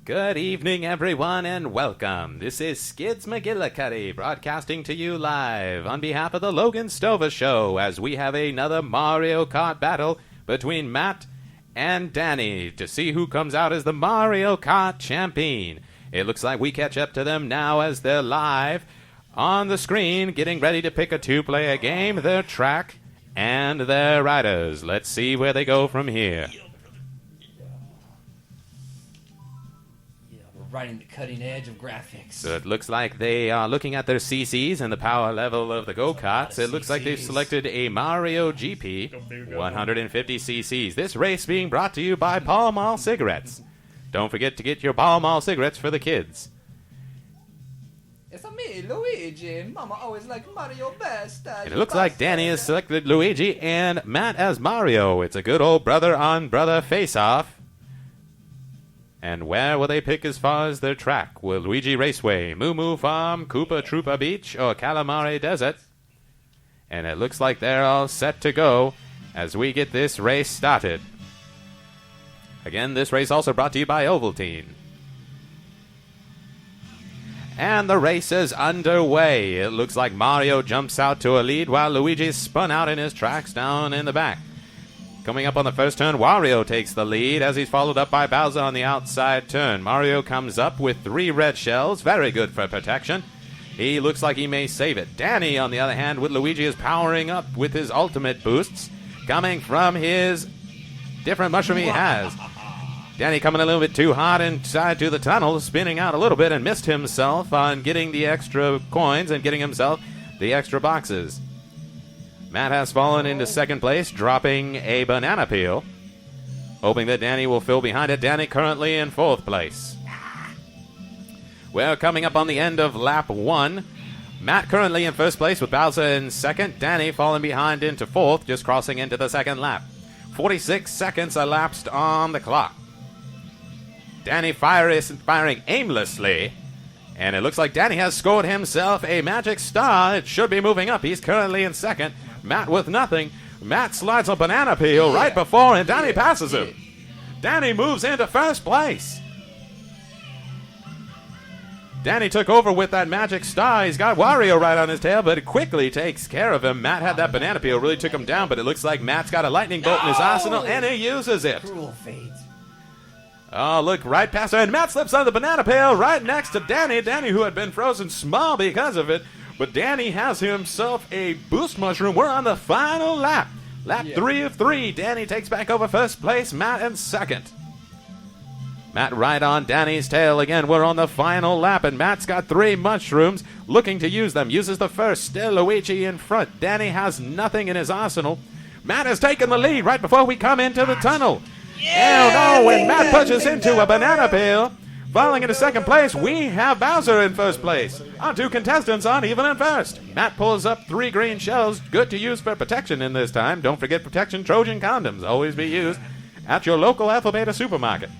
Good evening, everyone, and welcome. This is Skidds Magillicutty broadcasting to you live on behalf of the Logan Stover Show as we have another Mario Kart battle between Matt and Danny to see who comes out as the Mario Kart champion. It looks like we catch up to them now as they're live on the screen, getting ready to pick a two-player game, their track, and their riders. Let's see where they go from here. Right in the cutting edge of graphics. So it looks like they are looking at their CCs and the power level of the go-karts. It looks like they've selected a Mario GP 150 cc's. This race being brought to you by Pall Mall Cigarettes. Don't forget to get your Pall Mall cigarettes for the kids. It's me, Luigi. Mama always liked Mario best. And it looks like Danny has selected Luigi and Matt as Mario. It's a good old brother-on-brother face-off. And where will they pick as far as their track? Will Luigi Raceway, Moo Moo Farm, Koopa Troopa Beach, or Calamari Desert? And it looks like they're all set to go as we get this race started. Again, this race also brought to you by Ovaltine. And the race is underway. It looks like Mario jumps out to a lead while Luigi's spun out in his tracks down in the back. Coming up on the first turn, Wario takes the lead as he's followed up by Bowser on the outside turn. Mario comes up with 3 red shells, very good for protection. He looks like he may save it. Danny, on the other hand, with Luigi, is powering up with his ultimate boosts, coming from his different mushroom he has. Danny coming a little bit too hard inside to the tunnel, spinning out a little bit and missed himself on getting the extra coins and getting himself the extra boxes. Matt has fallen into second place, dropping a banana peel, hoping that Danny will fill behind it. Danny currently in fourth place. We're coming up on the end of lap 1. Matt currently in first place with Bowser in second. Danny falling behind into fourth, just crossing into the second lap. 46 seconds elapsed on the clock. Danny firing aimlessly. And it looks like Danny has scored himself a magic star. It should be moving up. He's currently in second. Matt with nothing. Matt slides a banana peel right before, and Danny passes him. Danny moves into first place. Danny took over with that magic star. He's got Wario right on his tail, but it quickly takes care of him. Matt had that banana peel, really took him down, but it looks like Matt's got a lightning bolt in his arsenal, and he uses it. Cruel fate. Oh, look, right past her, and Matt slips on the banana peel right next to Danny. Danny, who had been frozen small because of it, but Danny has himself a boost mushroom. We're on the final lap. Lap 3 of 3. Danny takes back over first place, Matt in second. Matt right on Danny's tail again. We're on the final lap, and Matt's got 3 mushrooms, looking to use them. Uses the first, still Luigi in front. Danny has nothing in his arsenal. Matt has taken the lead right before we come into the tunnel. Oh no, when Matt pushes into a banana peel, falling into second place, we have Bowser in first place. Our 2 contestants on even in first. Matt pulls up 3 green shells, good to use for protection in this time. Don't forget protection Trojan condoms, always be used at your local Alpha Beta supermarket.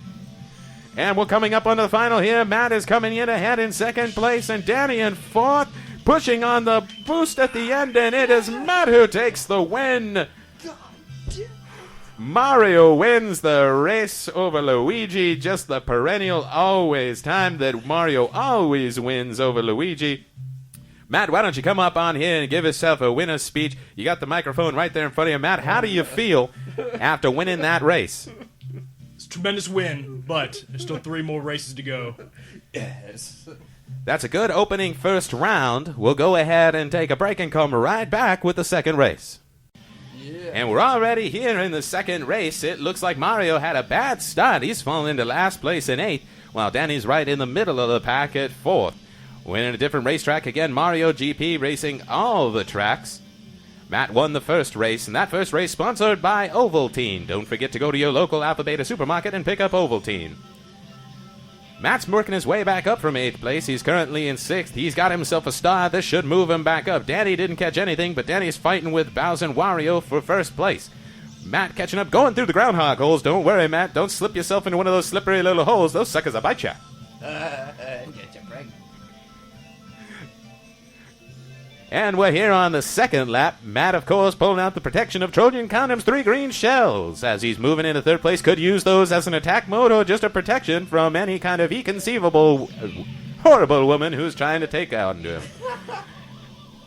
And we're coming up on the final here. Matt is coming in ahead in second place, and Danny in fourth, pushing on the boost at the end, and it is Matt who takes the win. Mario wins the race over Luigi, just the perennial always time that Mario always wins over Luigi. Matt, why don't you come up on here and give yourself a winner's speech? You got the microphone right there in front of you. Matt, how do you feel after winning that race? It's a tremendous win, but there's still 3 more races to go. Yes. That's a good opening first round. We'll go ahead and take a break and come right back with the second race. And we're already here in the second race. It looks like Mario had a bad start. He's fallen into last place in 8th, while Danny's right in the middle of the pack at 4th. We're in a different racetrack again. Mario GP racing all the tracks. Matt won the first race, and that first race sponsored by Ovaltine. Don't forget to go to your local Alpha Beta supermarket and pick up Ovaltine. Matt's working his way back up from 8th place. He's currently in 6th. He's got himself a star. This should move him back up. Danny didn't catch anything, but Danny's fighting with Bowser and Wario for first place. Matt catching up, going through the groundhog holes. Don't worry, Matt. Don't slip yourself into one of those slippery little holes. Those suckers will bite you. Get you pregnant. And we're here on the second lap. Matt, of course, pulling out the protection of Trojan condoms, 3 green shells. As he's moving into third place, could use those as an attack mode or just a protection from any kind of inconceivable, horrible woman who's trying to take out him.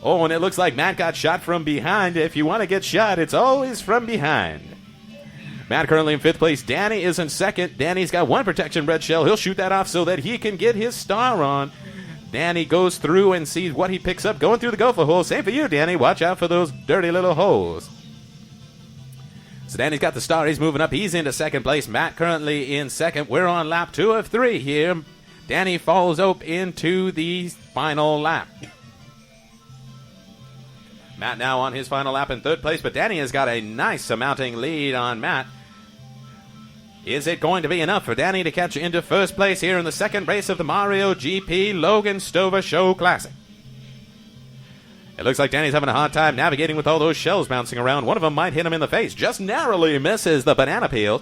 Oh, and it looks like Matt got shot from behind. If you want to get shot, it's always from behind. Matt currently in 5th place. Danny is in 2nd. Danny's got 1 protection red shell. He'll shoot that off so that he can get his star on. Danny goes through and sees what he picks up going through the gopher hole. Same for you, Danny. Watch out for those dirty little holes. So Danny's got the star. He's moving up. He's into 2nd place. Matt currently in 2nd. We're on lap 2 of 3 here. Danny falls up into the final lap. Matt now on his final lap in 3rd place, but Danny has got a nice mounting lead on Matt. Is it going to be enough for Danny to catch into 1st place here in the 2nd race of the Mario GP Logan Stover Show Classic? It looks like Danny's having a hard time navigating with all those shells bouncing around. One of them might hit him in the face. Just narrowly misses the banana peel.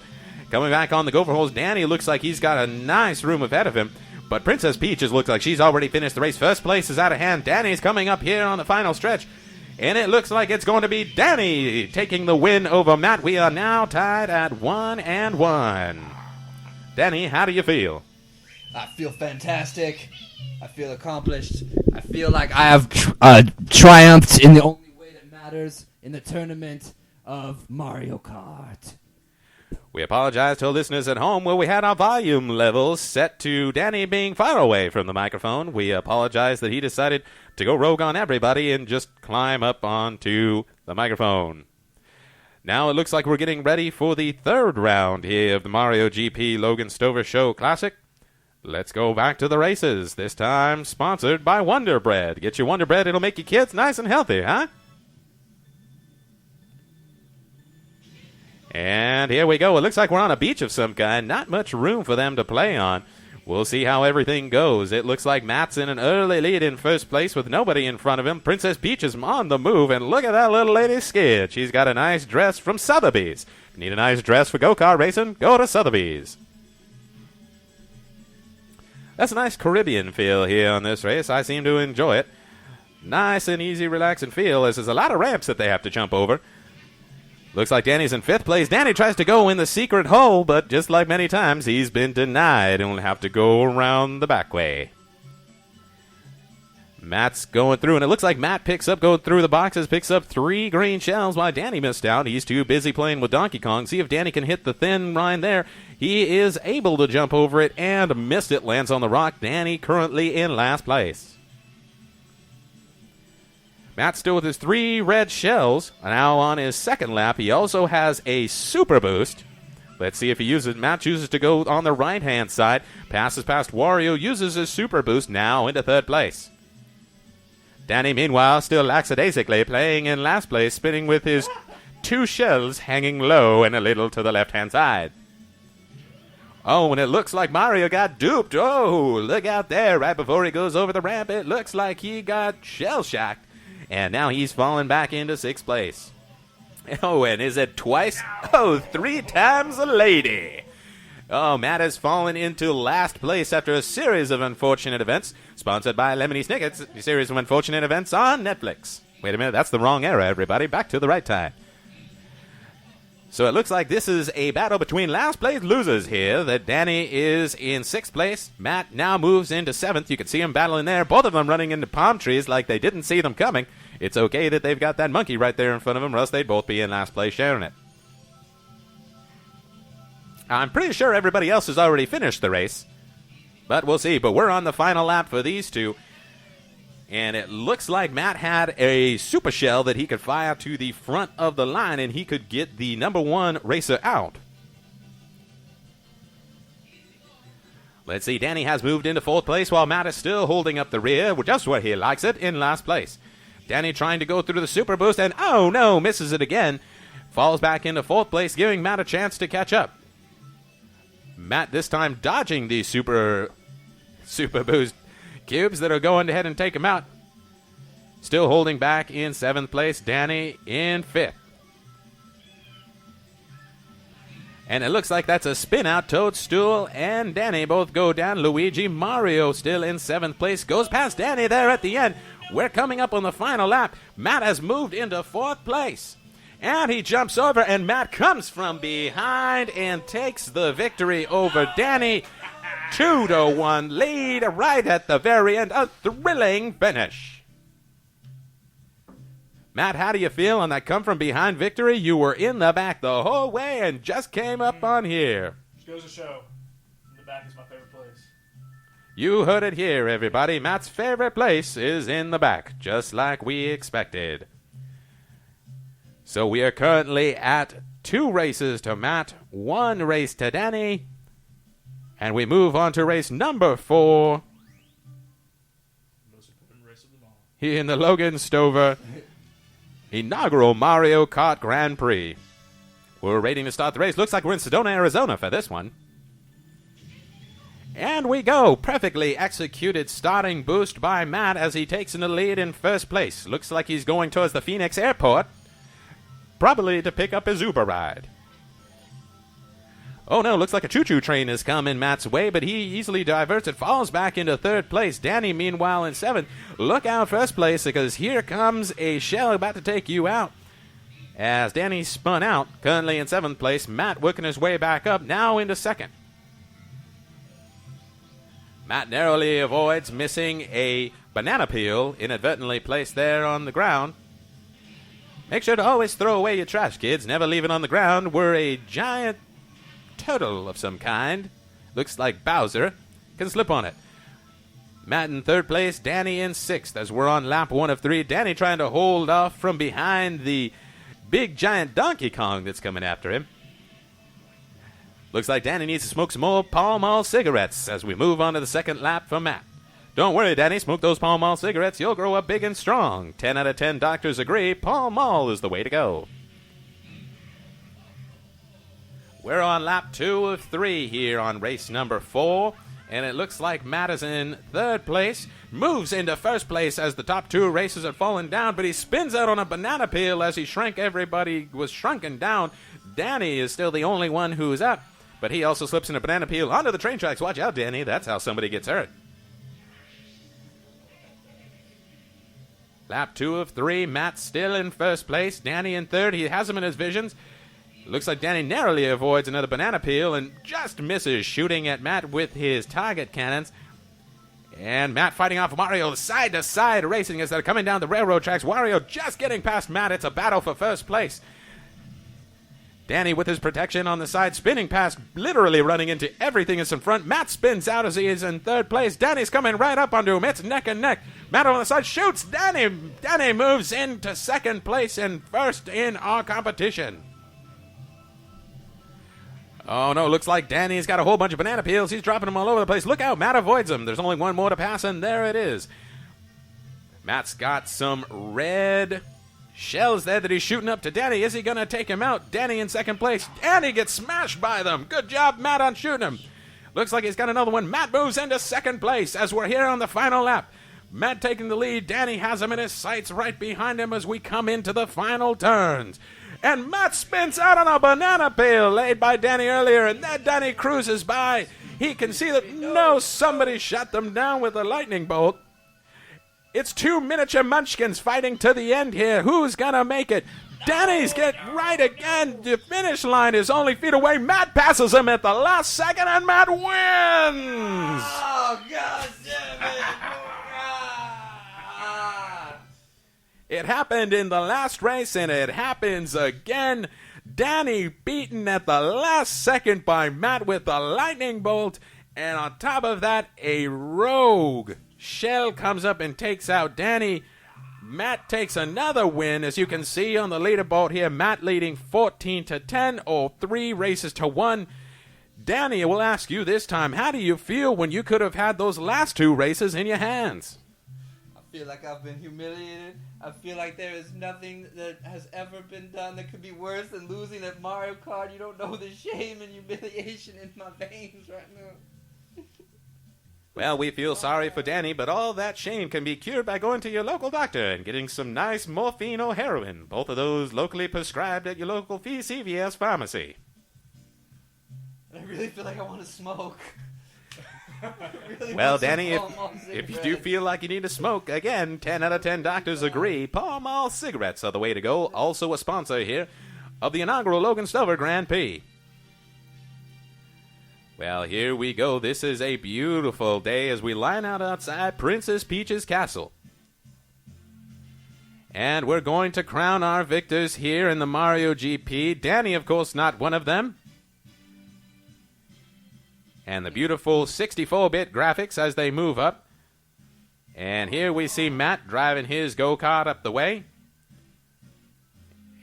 Coming back on the gopher holes, Danny looks like he's got a nice room ahead of him. But Princess Peaches looks like she's already finished the race. 1st place is out of hand. Danny's coming up here on the final stretch. And it looks like it's going to be Danny taking the win over Matt. We are now tied at 1-1. Danny, how do you feel? I feel fantastic. I feel accomplished. I feel like I have triumphed in the only way that matters in the tournament of Mario Kart. We apologize to listeners at home where we had our volume levels set to Danny being far away from the microphone. We apologize that he decided to go rogue on everybody and just climb up onto the microphone. Now it looks like we're getting ready for the 3rd round here of the Mario GP Logan Stover Show Classic. Let's go back to the races, this time sponsored by Wonder Bread. Get your Wonder Bread, it'll make your kids nice and healthy, huh? And here we go. It looks like we're on a beach of some kind. Not much room for them to play on. We'll see how everything goes. It looks like Matt's in an early lead in 1st place with nobody in front of him. Princess Peach is on the move, and look at that little lady Skid. She's got a nice dress from Sotheby's. If you need a nice dress for go-kart racing, go to Sotheby's. That's a nice Caribbean feel here on this race. I seem to enjoy it. Nice and easy, relaxing feel, as there's a lot of ramps that they have to jump over. Looks like Danny's in 5th place. Danny tries to go in the secret hole, but just like many times, he's been denied and will have to go around the back way. Matt's going through, and it looks like Matt going through the boxes, picks up 3 green shells while Danny missed out. He's too busy playing with Donkey Kong. See if Danny can hit the thin line there. He is able to jump over it and missed it. Lands on the rock. Danny currently in last place. Matt still with his 3 red shells. Now on his 2nd lap, he also has a super boost. Let's see if he uses it. Matt chooses to go on the right-hand side. Passes past Wario, uses his super boost, now into 3rd place. Danny, meanwhile, still lackadaisically playing in last place, spinning with his 2 shells hanging low and a little to the left-hand side. Oh, and it looks like Mario got duped. Oh, look out there. Right before he goes over the ramp, it looks like he got shell-shocked. And now he's fallen back into 6th place. Oh, and is it twice? Oh, 3 times a lady. Oh, Matt has fallen into last place after a series of unfortunate events. Sponsored by Lemony Snicket's, a series of unfortunate events on Netflix. Wait a minute, that's the wrong era, everybody. Back to the right time. So it looks like this is a battle between last place losers here. That Danny is in 6th place. Matt now moves into 7th. You can see him battling there. Both of them running into palm trees like they didn't see them coming. It's okay that they've got that monkey right there in front of them, or else they'd both be in last place sharing it. I'm pretty sure everybody else has already finished the race. But we'll see. But we're on the final lap for these two. And it looks like Matt had a super shell that he could fire to the front of the line, and he could get the number 1 racer out. Let's see. Danny has moved into 4th place while Matt is still holding up the rear, just where he likes it, in last place. Danny trying to go through the super boost, and oh no, misses it again. Falls back into 4th place, giving Matt a chance to catch up. Matt this time dodging the super boost cubes that are going ahead and take him out. Still holding back in 7th place. Danny in 5th. And it looks like that's a spin out. Toadstool and Danny both go down. Luigi, Mario still in 7th place. Goes past Danny there at the end. We're coming up on the final lap. Matt has moved into 4th place. And he jumps over, and Matt comes from behind and takes the victory over Danny. 2-1 lead right at the very end. A thrilling finish. Matt, how do you feel on that come from behind victory? You were in the back the whole way and just came up on here. Just goes to show. In the back is my favorite place. You heard it here, everybody. Matt's favorite place is in the back, just like we expected. So we are currently at 2 races to Matt, 1 race to Danny, and we move on to race number 4. Most important race of them all. Here in the Logan Stover inaugural Mario Kart Grand Prix. We're waiting to start the race. Looks like we're in Sedona, Arizona for this one. And we go. Perfectly executed starting boost by Matt as he takes in the lead in 1st place. Looks like he's going towards the Phoenix airport, probably to pick up his Uber ride. Oh no, looks like a choo-choo train has come in Matt's way, but he easily diverts it, falls back into 3rd place. Danny, meanwhile, in 7th. Look out 1st place, because here comes a shell about to take you out. As Danny spun out, currently in 7th place. Matt working his way back up, now into 2nd. Matt narrowly avoids missing a banana peel inadvertently placed there on the ground. Make sure to always throw away your trash, kids. Never leave it on the ground. We're a giant turtle of some kind. Looks like Bowser. Can slip on it. Matt in 3rd place. Danny in 6th as we're on lap 1 of 3. Danny trying to hold off from behind the big giant Donkey Kong that's coming after him. Looks like Danny needs to smoke some more Pall Mall cigarettes as we move on to the 2nd lap for Matt. Don't worry, Danny. Smoke those Pall Mall cigarettes. You'll grow up big and strong. 10 out of 10 doctors agree Pall Mall is the way to go. We're on lap 2 of 3 here on race number 4. And it looks like Matt is in 3rd place. Moves into 1st place as the top 2 races are falling down. But he spins out on a banana peel as he shrank. Everybody was shrunken down. Danny is still the only one who's up. But he also slips in a banana peel onto the train tracks. Watch out, Danny. That's how somebody gets hurt. Lap 2 of 3. Matt still in 1st place. Danny in 3rd. He has him in his visions. Looks like Danny narrowly avoids another banana peel and just misses shooting at Matt with his target cannons. And Matt fighting off Mario side-to-side racing as they're coming down the railroad tracks. Wario just getting past Matt. It's a battle for 1st place. Danny with his protection on the side, spinning past, literally running into everything that's in front. Matt spins out as he is in 3rd place. Danny's coming right up onto him. It's neck and neck. Matt on the side shoots. Danny moves into 2nd place and 1st in our competition. Oh, no, looks like Danny's got a whole bunch of banana peels. He's dropping them all over the place. Look out, Matt avoids them. There's only one more to pass, and there it is. Matt's got some red shells there that he's shooting up to Danny. Is he going to take him out? Danny in 2nd place. Danny gets smashed by them. Good job, Matt, on shooting him. Looks like he's got another one. Matt moves into 2nd place as we're here on the final lap. Matt taking the lead. Danny has him in his sights right behind him as we come into the final turns. And Matt spins out on a banana peel laid by Danny earlier, and then Danny cruises by. He can see that, no, somebody shot them down with a lightning bolt. It's 2 miniature munchkins fighting to the end here. Who's going to make it? Danny's get right again. The finish line is only feet away. Matt passes him at the last second, and Matt wins. Oh, God damn it. It happened in the last race, and it happens again. Danny beaten at the last second by Matt with a lightning bolt. And on top of that, a rogue shell comes up and takes out Danny. Matt takes another win, as you can see on the leaderboard here. Matt leading 14-10, or 3 races to 1. Danny, I will ask you this time, how do you feel when you could have had those last 2 races in your hands? I feel like I've been humiliated. I feel like there is nothing that has ever been done that could be worse than losing at Mario Kart. You don't know the shame and humiliation in my veins right now. Well, we feel sorry for Danny, but all that shame can be cured by going to your local doctor and getting some nice morphine or heroin, both of those locally prescribed at your local CVS pharmacy. I really feel like I want to smoke. Really Well, want some Danny, Pall Mall if you do cigarettes. feel like you need to smoke, again, 10 out of 10 doctors agree. Pall Mall cigarettes are the way to go. Also a sponsor here of the inaugural Logan Stover Grand Prix. Well, here we go. This is a beautiful day as we line out outside Princess Peach's castle. And we're going to crown our victors here in the Mario GP. Danny, of course, not one of them. And the beautiful 64-bit graphics as they move up. And here we see Matt driving his go-kart up the way.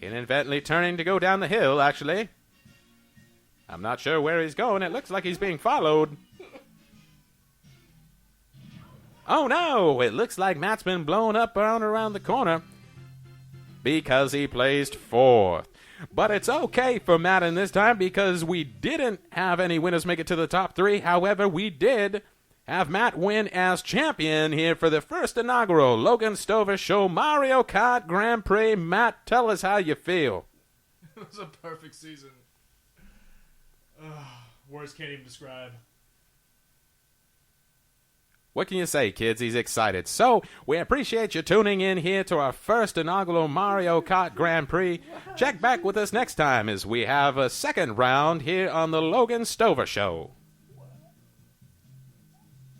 Inadvertently turning to go down the hill, actually. I'm not sure where he's going. It looks like he's being followed. Oh no! It looks like Matt's been blown up around the corner because he placed 4th. But it's okay for Matt in this time because we didn't have any winners make it to the top 3. However, we did have Matt win as champion here for the first inaugural Logan Stover Show Mario Kart Grand Prix. Matt, tell us how you feel. It was a perfect season. Words can't even describe. What can you say, kids? He's excited. So, we appreciate you tuning in here to our first inaugural Mario Kart Grand Prix. Check back with us next time as we have a second round here on the Logan Stover Show.